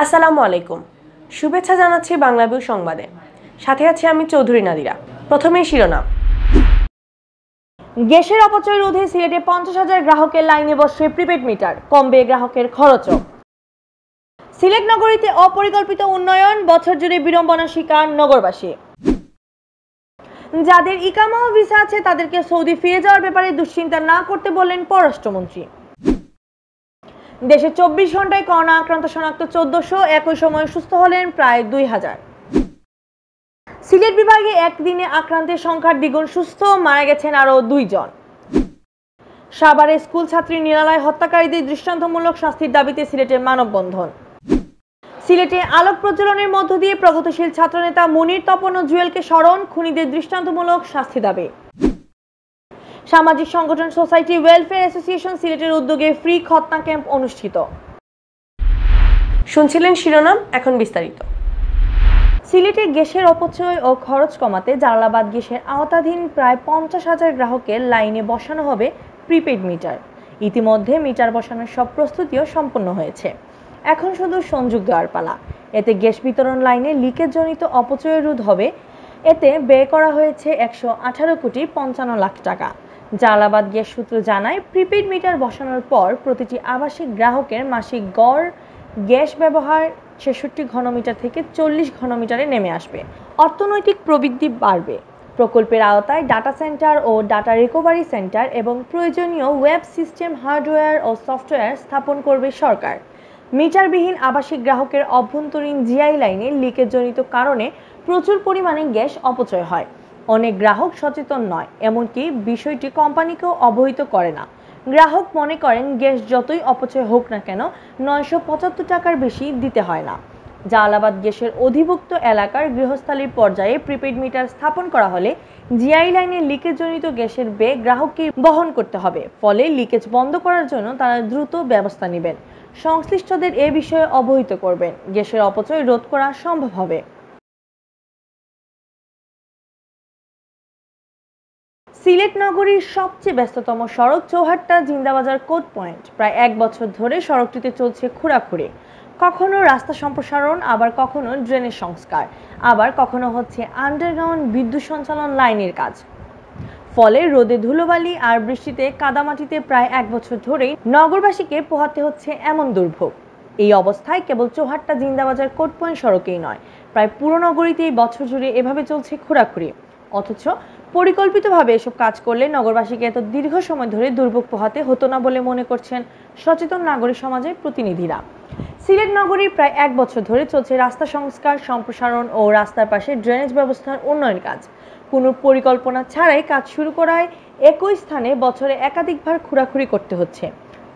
আসসালামু আলাইকুম। শুভেচ্ছা জানাচ্ছি বাংলাভিউ সংবাদে। সাথে আছি আমি চৌধুরী নাদিরা। প্রথমেই শিরোনাম। গ্যাসের অপচয় রোধে সিলেটে 50,000 গ্রাহকের লাইনে বসছে প্রিপেড মিটার, কমবে গ্রাহকের খরচও। সিলেট নগরীতে অপরিকল্পিত উন্নয়ন, বছর জুড়ে বিড়ম্বনার শিকার নগরবাসী। যাদের ইকামা ও ভিসা আছে তাদেরকে সৌদি ফিরে যাওয়ার ব্যাপারে দুশ্চিন্তা না করতে বললেন পররাষ্ট্রমন্ত্রী। দেশে 24 ঘন্টায় করোনা আক্রান্ত শনাক্ত 1400, একই সময়ে সুস্থ হলেন প্রায় 2000। সিলেট বিভাগে একদিনে আক্রান্তের সংখ্যার দ্বিগুণ, সুস্থ মারা গেছেন আরও 2 জন। সাভারে স্কুল ছাত্রী নিরালয় হত্যাকারীদের দৃষ্টান্তমূলক শাস্তির দাবিতে সিলেটে মানববন্ধন। সিলেটে আলোক প্রজ্বলনের মধ্য দিয়ে প্রগতিশীল ছাত্রনেতা মুনির, তপন ও জুয়েলকে স্মরণ, খুনিদের দৃষ্টান্তমূলক শাস্তি দাবি। সামাজিক সংগঠন সোসাইটি ওয়েলফেয়ার অ্যাসোসিয়েশন সিলেটের উদ্যোগে ফ্রি খতনা ক্যাম্প অনুষ্ঠিত। শুনছিলেন শিরোনাম, এখন বিস্তারিত। সিলেটে গ্যাসের অপচয় ও খরচ কমাতে জালালাবাদ গ্যাসের আওতাধীন প্রায় 50,000 গ্রাহকের লাইনে বসানো হবে প্রিপেড মিটার। ইতিমধ্যে মিটার বসানোর সব প্রস্তুতিও সম্পন্ন হয়েছে, এখন শুধু সংযোগ দেওয়ার পালা। এতে গ্যাস বিতরণ লাইনে লিকেজ জনিত অপচয় রোধ হবে। এতে ব্যয় করা হয়েছে 118,55,00,000 টাকা। জালালাবাদ গ্যাস সূত্র জানায়, প্রিপেড মিটার বসানোর পর প্রতিটি আবাসিক গ্রাহকের মাসিক গড় গ্যাস ব্যবহার 66 ঘনমিটার থেকে 40 ঘনমিটারে নেমে আসবে। অর্থনৈতিক প্রবৃদ্ধি বাড়বে। প্রকল্পের আওতায় ডাটা সেন্টার ও ডাটা রিকভারি সেন্টার এবং প্রয়োজনীয় ওয়েব সিস্টেম, হার্ডওয়্যার ও সফটওয়্যার স্থাপন করবে সরকার। মিটারবিহীন আবাসিক গ্রাহকের অভ্যন্তরীণ জিআই লাইনে লিকেজজনিত কারণে প্রচুর পরিমাণে গ্যাস অপচয় হয়। অনেক গ্রাহক সচেতন নয়, এমনকি বিষয়টি কোম্পানিকেও অবহিত করে না। গ্রাহক মনে করেন গ্যাস যতই অপচয় হোক না কেন 975 টাকার বেশি দিতে হয় না। জালালাবাদ গ্যাসের অধিভুক্ত এলাকার গৃহস্থালির পর্যায়ে প্রিপেড মিটার স্থাপন করা হলে জিআই লাইনে লিকেজজনিত গ্যাসের ব্যয় গ্রাহককে বহন করতে হবে। ফলে লিকেজ বন্ধ করার জন্য তারা দ্রুত ব্যবস্থা নেবেন, সংশ্লিষ্টদের এ বিষয়ে অবহিত করবেন। গ্যাসের অপচয় রোধ করা সম্ভব হবে। সিলেট নগরীর সবচেয়ে ব্যস্ততম সড়ক চৌহাট্টা জিন্দাবাজার কোর্ট পয়েন্ট। প্রায় 1 বছর ধরে সড়কটিতে চলছে খোঁড়াখুঁড়ি। কখনো রাস্তা সম্প্রসারণ, আবার কখনো ড্রেনেজ সংস্কার, আবার কখনো হচ্ছে আন্ডারগ্রাউন্ড বিদ্যুৎ সঞ্চালন লাইনের কাজ। ফলে রোদে ধুলোবালি আর বৃষ্টিতে কাদামাটিতে প্রায় 1 বছর ধরেই নগরবাসীকে পোহাতে হচ্ছে এমন দুর্ভোগ। এই অবস্থায় কেবল চৌহাট্টা জিন্দাবাজার কোর্ট পয়েন্ট সড়কেই নয়, প্রায় পুরো নগরীতেই বছর জুড়ে এভাবে চলছে খোঁড়াখুঁড়ি। অথচ পরিকল্পিতভাবে এসব কাজ করলে নগরবাসীকে এত দীর্ঘ সময় ধরে দুর্ভোগ পোহাতে হতো না বলে মনে করছেন সচেতন নাগরিক সমাজের প্রতিনিধিরা। সিলেট নগরীর প্রায় 1 বছর ধরে চলছে রাস্তা সংস্কার, সম্প্রসারণ ও রাস্তার পাশে ড্রেনেজ ব্যবস্থার উন্নয়ন কাজ। কোনো পরিকল্পনা ছাড়াই কাজ শুরু করায় একই স্থানে বছরে একাধিকবার খোঁড়াখুঁড়ি করতে হচ্ছে।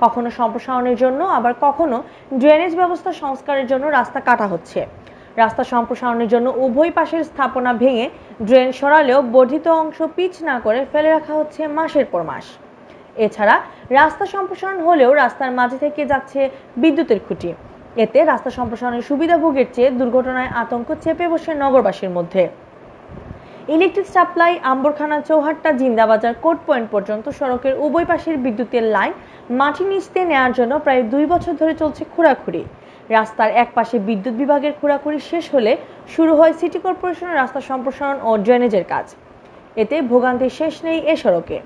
কখনো সম্প্রসারণের জন্য, আবার কখনো ড্রেনেজ ব্যবস্থা সংস্কারের জন্য রাস্তা কাটা হচ্ছে। রাস্তা সম্প্রসারণের জন্য উভয় পাশের স্থাপনা ভেঙে ড্রেন সরালেও বর্ধিত অংশ পিচ না করে ফেলে রাখা হচ্ছে মাসের পর মাস। এছাড়া রাস্তা সম্প্রসারণ হলেও রাস্তার মাঝে থেকে যাচ্ছে বিদ্যুতের খুঁটি। এতে রাস্তা সম্প্রসারণের সুবিধাভোগের চেয়ে দুর্ঘটনায় আতঙ্ক চেপে বসে নগরবাসীর মধ্যে। Electric supply Ambarkhana Chowhatta Zindabazar court point পর্যন্ত সড়কের উভয় পাশের বিদ্যুতের লাইন মাটি নিচতে নেওয়ার জন্য প্রায় 2 বছর ধরে চলছে খোঁড়াখুঁড়ি। রাস্তার এক পাশে বিদ্যুৎ বিভাগের খোঁড়াখুঁড়ি শেষ হলে শুরু হয় সিটি কর্পোরেশনের রাস্তা সম্প্রসারণ ও ড্রেনেজের কাজ। এতে ভোগান্তির শেষ নেই এ সড়কে।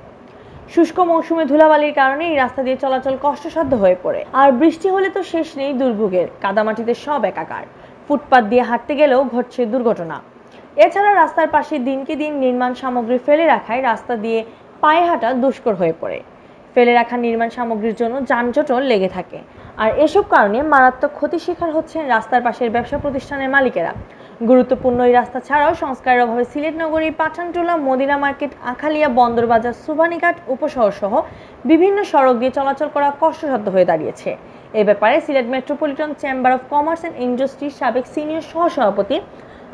শুষ্ক মৌসুমে ধুলাবালির কারণে এই রাস্তা দিয়ে চলাচল কষ্টসাধ্য হয়ে পড়ে। আর বৃষ্টি হলে তো শেষ নেই দুর্ভোগের। কাদামাটিতে সব একাকার। ফুটপাত দিয়ে হাঁটতে গেলেও ঘটছে দুর্ঘটনা। এছাড়া রাস্তার পাশে দিনকে দিন নির্মাণ সামগ্রী ফেলে রাখায় রাস্তা দিয়ে পায়ে হাঁটা দুষ্কর হয়ে পড়ে। ফেলে রাখা নির্মাণ সামগ্রীর জন্য যানজটও লেগে থাকে। আর এসব কারণে মারাত্মক ক্ষতির শিকার হচ্ছেন রাস্তার পাশের ব্যবসা প্রতিষ্ঠানের মালিকেরা। গুরুত্বপূর্ণ এই রাস্তা ছাড়াও সংস্কারের অভাবে সিলেট নগরীর পাঠানটোলা, মদিনা মার্কেট, আখালিয়া, বন্দরবাজার, সুবানীঘাট উপশহর সহ বিভিন্ন সড়ক দিয়ে চলাচল করা কষ্টসাধ্য হয়ে দাঁড়িয়েছে। এ ব্যাপারে Sylhet metropolitan chamber of commerce and ইন্ডাস্ট্রির সাবেক সিনিয়র সহসভাপতি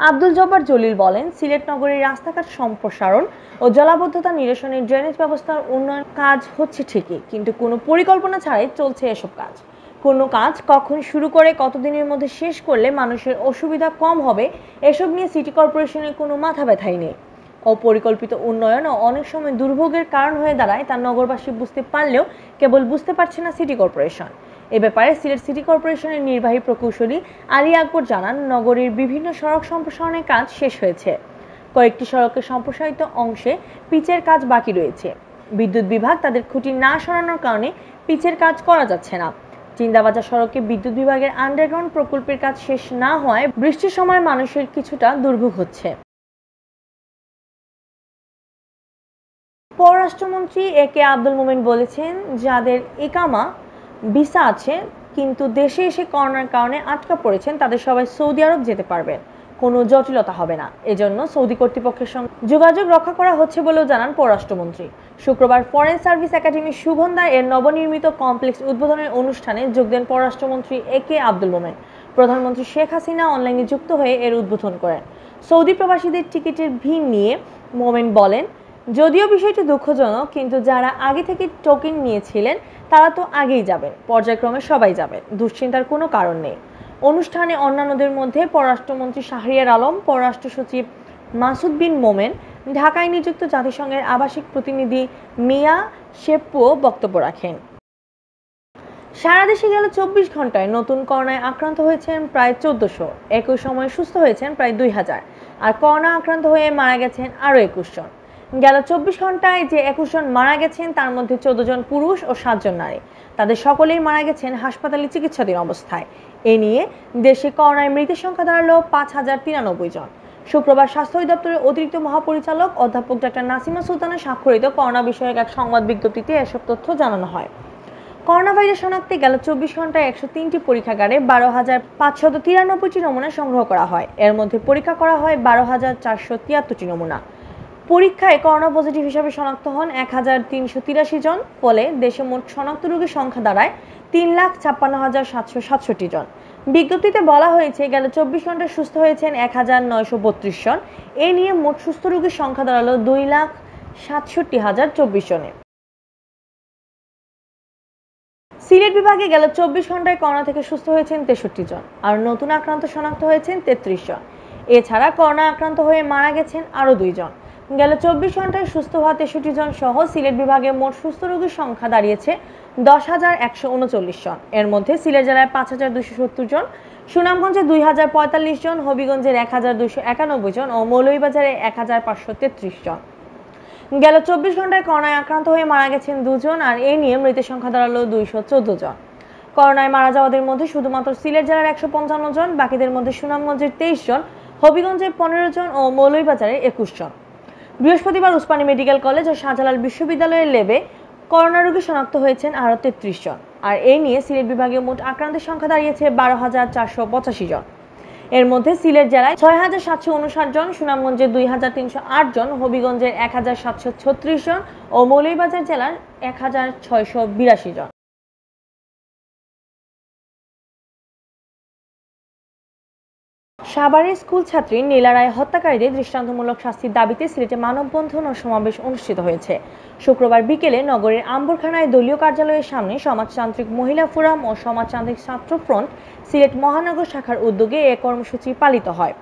আব্দুল জব্বার জলিল বলেন, সিলেট নগরীর রাস্তাঘাট সম্প্রসারণ ও জলাবদ্ধতা নিরসনের ড্রেনেজ ব্যবস্থার উন্নয়ন কাজ হচ্ছে ঠিকই, কিন্তু কোনো পরিকল্পনা ছাড়াই চলছে এসব কাজ। কোনো কাজ কখন শুরু করে কতদিনের মধ্যে শেষ করলে মানুষের অসুবিধা কম হবে, এসব নিয়ে সিটি কর্পোরেশনের কোনো মাথা ব্যথাই নেই। অপরিকল্পিত উন্নয়ন ও অনেক সময় দুর্ভোগের কারণ হয়ে দাঁড়ায় তা নগরবাসী বুঝতে পারলেও কেবল বুঝতে পারছে না সিটি কর্পোরেশন। এ ব্যাপারে সিলেট সিটি কর্পোরেশনের নির্বাহী প্রকৌশলী আলী আকবর জানান, নগরীর বিভিন্ন সড়ক সম্প্রসারণের কাজ শেষ হয়েছে। কয়েকটি সড়কের সম্প্রসারিত অংশে পিচের কাজ বাকি রয়েছে। বিদ্যুৎ বিভাগ তাদের খুঁটি না সরানোর কারণে পিচের কাজ করা যাচ্ছে না। জিন্দাবাজার সড়কে বিদ্যুৎ বিভাগের আন্ডারগ্রাউন্ড প্রকল্পের কাজ শেষ না হওয়ায় বৃষ্টির সময় মানুষের কিছুটা দুর্ভোগ হচ্ছে। পররাষ্ট্রমন্ত্রী একে আব্দুল মোমেন বলেছেন, যাদের ইকামা ভিসা আছে কিন্তু দেশে এসে করোনার কারণে আটকা পড়েছেন তাদের সবাই সৌদি আরব যেতে পারবেন, কোনো জটিলতা হবে না। এজন্য সৌদি কর্তৃপক্ষের সঙ্গে যোগাযোগ রক্ষা করা হচ্ছে বলেও জানান পররাষ্ট্রমন্ত্রী। শুক্রবার ফরেন সার্ভিস একাডেমি সুগন্ধা এর নবনির্মিত কমপ্লেক্স উদ্বোধনের অনুষ্ঠানে যোগ দেন পররাষ্ট্রমন্ত্রী একে আব্দুল মোমেন। প্রধানমন্ত্রী শেখ হাসিনা অনলাইনে যুক্ত হয়ে এর উদ্বোধন করেন। সৌদি প্রবাসীদের টিকিটের ভিড় নিয়ে মোমেন বলেন, যদিও বিষয়টি দুঃখজনক, কিন্তু যারা আগে থেকে টোকেন নিয়েছিলেন তারা তো আগেই যাবেন, পর্যায়ক্রমে সবাই যাবেন, দুশ্চিন্তার কোনো কারণ নেই। অনুষ্ঠানে অন্যান্যদের মধ্যে পররাষ্ট্রমন্ত্রী শাহরিয়ার আলম, পররাষ্ট্র সচিব মাসুদ বিন মোমেন, ঢাকায় নিযুক্ত জাতিসংঘের আবাসিক প্রতিনিধি মিয়া শেপ্পুও বক্তব্য রাখেন। সারা দেশে গেল 24 ঘন্টায় নতুন করোনায় আক্রান্ত হয়েছেন প্রায় 1400, একই সময়ে সুস্থ হয়েছেন প্রায় 2000, আর করোনা আক্রান্ত হয়ে মারা গেছেন আরও 21 জন। গেল 24 ঘন্টায় যে 21 জন মারা গেছেন তার মধ্যে 14 জন পুরুষ ও 7 জন নারী। তাদের সকলেই মারা গেছেন হাসপাতালে চিকিৎসাধীন অবস্থায়। এ নিয়ে দেশে করোনায় মৃতের সংখ্যা দাঁড়ালো 5093 জন। শুক্রবার স্বাস্থ্য অধিদপ্তরের অতিরিক্ত মহাপরিচালক অধ্যাপক ডাক্তার নাসিমা সুলতানা স্বাক্ষরিত করোনা বিষয়ক এক সংবাদ বিজ্ঞপ্তিতে এসব তথ্য জানানো হয়। করোনা ভাইরাস শনাক্তে গেল 24 ঘন্টায় 103টি পরীক্ষাগারে 12,593টি নমুনা সংগ্রহ করা হয়। এর মধ্যে পরীক্ষা করা হয় 12,473টি নমুনা। পরীক্ষায় করোনা পজিটিভ হিসাবে শনাক্ত হন 1,383 জন। ফলে দেশে মোট শনাক্ত রোগীর সংখ্যা দাঁড়ায় 3,56,767 জন। বিজ্ঞপ্তিতে বলা হয়েছে, গেল 24 ঘন্টায় সুস্থ হয়েছেন 1,932 জন। এ নিয়ে মোট সুস্থ রোগীর সংখ্যা দাঁড়ালো 2,67,024 জনে। সিলেট বিভাগে গেল 24 ঘন্টায় করোনা থেকে সুস্থ হয়েছেন 63 জন, আর নতুন আক্রান্ত শনাক্ত হয়েছেন 33 জন। এছাড়া করোনা আক্রান্ত হয়ে মারা গেছেন আরও 2 জন। গেল 24 ঘন্টায় সুস্থ হওয়া 63 জন সহ সিলেট বিভাগে মোট সুস্থ রোগীর সংখ্যা দাঁড়িয়েছে 10,139 জন। এর মধ্যে সিলেট জেলায় 5,270 জন, সুনামগঞ্জে 2,045 জন, হবিগঞ্জের 1,291 জন ও মৌলভীবাজারে 1,533 জন। গেল 24 ঘন্টায় করোনায় আক্রান্ত হয়ে মারা গেছেন 2 জন, আর এ নিয়ে মৃতের সংখ্যা দাঁড়ালো 214 জন। করোনায় মারা যাওয়াদের মধ্যে শুধুমাত্র সিলেট জেলার 155 জন, বাকিদের মধ্যে সুনামগঞ্জের 23 জন, হবিগঞ্জের 15 জন ও মৌলভীবাজারের 21 জন। বৃহস্পতিবার উসমানী মেডিকেল কলেজ ও শাহজালাল বিশ্ববিদ্যালয়ের ল্যাবে করোনা রোগী শনাক্ত হয়েছেন আরও 33 জন, আর এই নিয়ে সিলেট বিভাগে মোট আক্রান্তের সংখ্যা দাঁড়িয়েছে 12,485 জন। এর মধ্যে সিলেট জেলায় 6,759 জন, সুনামগঞ্জে 2,308 জন, হবিগঞ্জের 1,736 জন ও মৌলভীবাজার জেলার 1,682 জন। সাভারের স্কুল ছাত্রী নীলা রায় হত্যাকারীদের দৃষ্টান্তমূলক শাস্তির দাবিতে সিলেটে মানববন্ধন ও সমাবেশ অনুষ্ঠিত হয়েছে। শুক্রবার বিকেলে নগরের আম্বরখানায় দলীয় কার্যালয়ের সামনে সমাজতান্ত্রিক মহিলা ফোরাম ও সমাজতান্ত্রিক ছাত্র ফ্রন্ট সিলেট মহানগর শাখার উদ্যোগে এ কর্মসূচি পালিত হয়।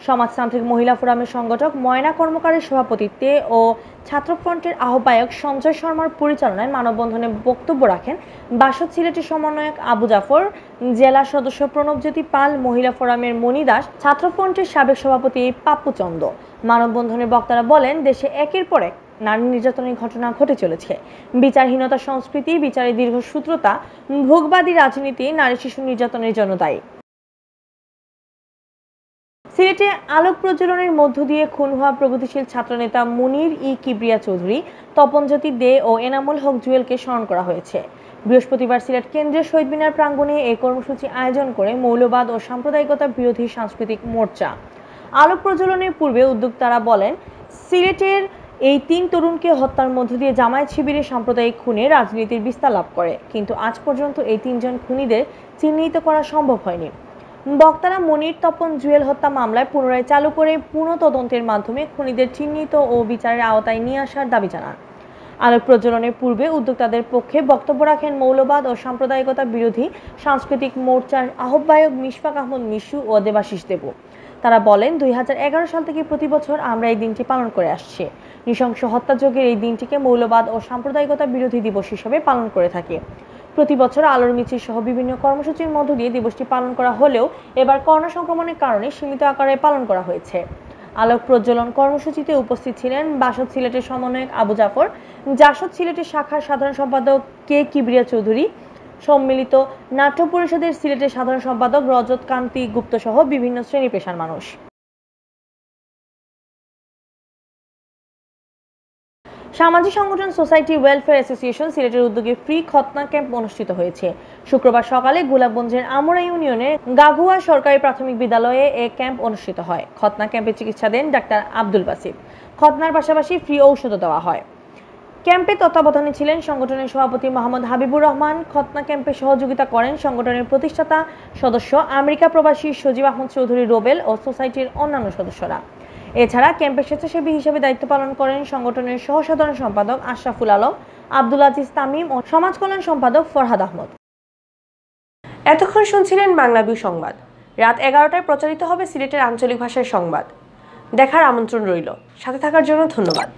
সমাজতান্ত্রিক মহিলা ফোরামের সংগঠক ময়না কর্মকারের সভাপতিত্বে ও ছাত্রফ্রন্টের আহ্বায়ক সঞ্জয় শর্মার পরিচালনায় মানববন্ধনে বক্তব্য রাখেন বাসদ সিলেটের সমন্বয়ক আবু জাফর, জেলা সদস্য প্রণবজ্যোতি পাল, মহিলা ফোরামের মণি দাস, ছাত্রফ্রন্টের সাবেক সভাপতি পাপ্পু চন্দ। মানববন্ধনে বক্তারা বলেন, দেশে একের পর এক নারী নির্যাতনের ঘটনা ঘটে চলেছে। বিচারহীনতা সংস্কৃতি, বিচারের দীর্ঘসূত্রতা, ভোগবাদী রাজনীতি নারী শিশু নির্যাতনের জন্য দায়ী। সিলেটে আলোক প্রজ্বলনের মধ্য দিয়ে খুন হওয়া প্রগতিশীল ছাত্রনেতা মুনির কিবরিয়া চৌধুরী, তপনজ্যোতি দে ও এনামুল হক জুয়েলকে স্মরণ করা হয়েছে। বৃহস্পতিবার সিলেট কেন্দ্রীয় শহীদ মিনার প্রাঙ্গণে এই কর্মসূচি আয়োজন করে মৌলবাদ ও সাম্প্রদায়িকতা বিরোধী সাংস্কৃতিক মোর্চা। আলোক প্রজ্বলনের পূর্বে উদ্যোক্তারা বলেন, সিলেটের এই 3 তরুণকে হত্যার মধ্য দিয়ে জামায়াত শিবিরের সাম্প্রদায়িক খুনে রাজনীতির বিস্তার লাভ করে, কিন্তু আজ পর্যন্ত এই 3 জন খুনিদের চিহ্নিত করা সম্ভব হয়নি। বক্তারা মনির, তপন, জুয়েল হত্যা মামলায় পুনরায় চালু করে পুনঃ তদন্তের মাধ্যমে খুনিদের চিহ্নিত ও বিচারের আওতায় নিয়ে আসার দাবি জানান। আলোক প্রজ্বলনের পূর্বে উদ্যোক্তাদের পক্ষে বক্তব্য রাখেন মৌলবাদ ও সাম্প্রদায়িকতা বিরোধী সাংস্কৃতিক মোর্চার আহ্বায়ক মিশফাক আহমদ মিশু ও দেবাশিস দেবু। তারা বলেন, 2011 সাল থেকে প্রতি বছর আমরা এই দিনটি পালন করে আসছি। নৃশংস হত্যাযজ্ঞের এই দিনটিকে মৌলবাদ ও সাম্প্রদায়িকতা বিরোধী দিবস হিসেবে পালন করে থাকি। প্রতি বছর আলোর মিছিল সহ বিভিন্ন কর্মসূচির মধ্য দিয়ে দিবসটি পালন করা হলেও এবার করোনা সংক্রমণের কারণে সীমিত আকারে পালন করা হয়েছে। আলোক প্রজ্বলন কর্মসূচিতে উপস্থিত ছিলেন বাসদ সিলেটের সমন্বয়ক আবু জাফর, জাসদ সিলেটের শাখার সাধারণ সম্পাদক কে কিবরিয়া চৌধুরী, সম্মিলিত নাট্য পরিষদের সিলেটের সাধারণ সম্পাদক রজত কান্তি গুপ্ত সহ বিভিন্ন শ্রেণী পেশার মানুষ। সামাজিক সংগঠন সোসাইটি ওয়েলফেয়ার অ্যাসোসিয়েশন সিলেটের উদ্যোগে ফ্রি খতনা ক্যাম্প অনুষ্ঠিত হয়েছে। শুক্রবার সকালে গোলাপগঞ্জের আমরা ইউনিয়নের গাগুয়া সরকারি প্রাথমিক বিদ্যালয়ে এ ক্যাম্প অনুষ্ঠিত হয়। খতনা ক্যাম্পে চিকিৎসা দেন ডাক্তার আব্দুল বাসিত। খতনার পাশাপাশি ফ্রি ঔষধও দেওয়া হয়। ক্যাম্পে তত্ত্বাবধানে ছিলেন সংগঠনের সভাপতি মোহাম্মদ হাবিবুর রহমান। খতনা ক্যাম্পে সহযোগিতা করেন সংগঠনের প্রতিষ্ঠাতা সদস্য আমেরিকা প্রবাসী সজীব আহমদ চৌধুরী রোবেল ও সোসাইটির অন্যান্য সদস্যরা। এছাড়া ক্যাম্পে স্বেচ্ছাসেবী হিসেবে দায়িত্ব পালন করেন সংগঠনের সহসাধারণ সম্পাদক আশরাফুল আলম, আব্দুল আজিজ তামিম ও সমাজ কল্যাণ সম্পাদক ফরহাদ আহমদ। এতক্ষণ শুনছিলেন বাংলাভিউ সংবাদ। রাত 11টায় প্রচারিত হবে সিলেটের আঞ্চলিক ভাষার সংবাদ। দেখার আমন্ত্রণ রইল। সাথে থাকার জন্য ধন্যবাদ।